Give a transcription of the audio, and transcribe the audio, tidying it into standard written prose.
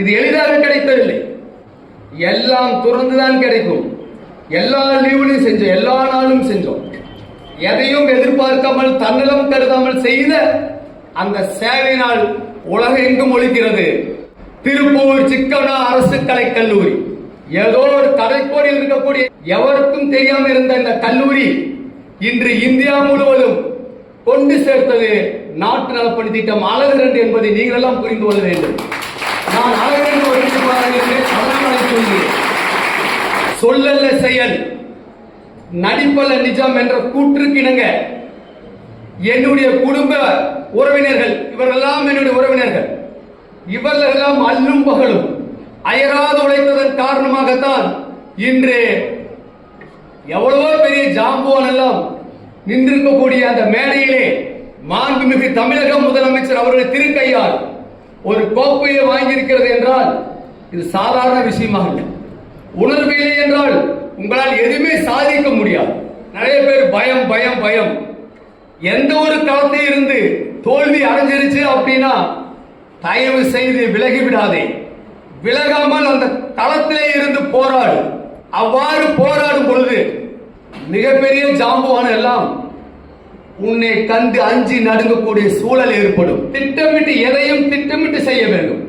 இது எளிதாக கிடைப்பதில்லை. எல்லாம் துறந்துதான் கிடைக்கும். எல்லா லீவுலையும் செஞ்சோம், எல்லா நாளும் செஞ்சோம். எதையும் எதிர்பார்க்காமல் தன்னலம் கருதாமல் செய்த அந்த சேவையினால் உலகெங்கும் ஒழிக்கிறது. திருப்பூர் சிக்கனா அரசு கலைக் கல்லூரி, ஏதோ ஒரு கடைக்கோடியில் இருக்கக்கூடிய எவருக்கும் தெரியாமல் இருந்த இந்த கல்லூரி இன்று இந்தியா முழுவதும் கொண்டு சேர்த்தது நாட்டு நலப்பணி திட்டம் அழகு 2 என்பதை நீங்கள் எல்லாம் புரிந்து கொள்ள வேண்டும். நான் அழகு 2 சொல்லல்ல செயல், நடிப்பல்ல நிஜம் என்ற கூற்றுக்கு இணங்க என்னுடைய குடும்ப உறவினர்கள், இவரெல்லாம் என்னுடைய உறவினர்கள், இவர்களெல்லாம் அல்லும் பகலும் அயராது உழைத்ததன் காரணமாகத்தான் இன்று எவ்வளவோ பெரிய ஜாம்புவான் எல்லாம் நின்றிருக்கக்கூடிய அந்த மேடையிலே மாண்புமிகு தமிழக முதலமைச்சர் அவர்கள் திருக்கையால் ஒரு கோப்பையை வாங்கியிருக்கிறது என்றால் இது சாதாரண விஷயமாக இல்லை. உணர்வில்லை என்றால் உங்களால் எதுவுமே சாதிக்க முடியாது. நிறைய பேர் பயம் பயம் பயம். எந்த ஒரு களத்தை இருந்து தோல்வி அடைஞ்சிருச்சு அப்படின்னா தயவு செய்து விலகிவிடாதே. விலகாமல் அந்த களத்திலே இருந்து போராடு. அவ்வாறு போராடும் பொழுது மிகப்பெரிய ஜாம்புவான் எல்லாம் உன்னை கண்டு அஞ்சி நடுங்கக்கூடிய சூழல் ஏற்படும். திட்டமிட்டு எதையும் திட்டமிட்டு செய்ய வேண்டும்.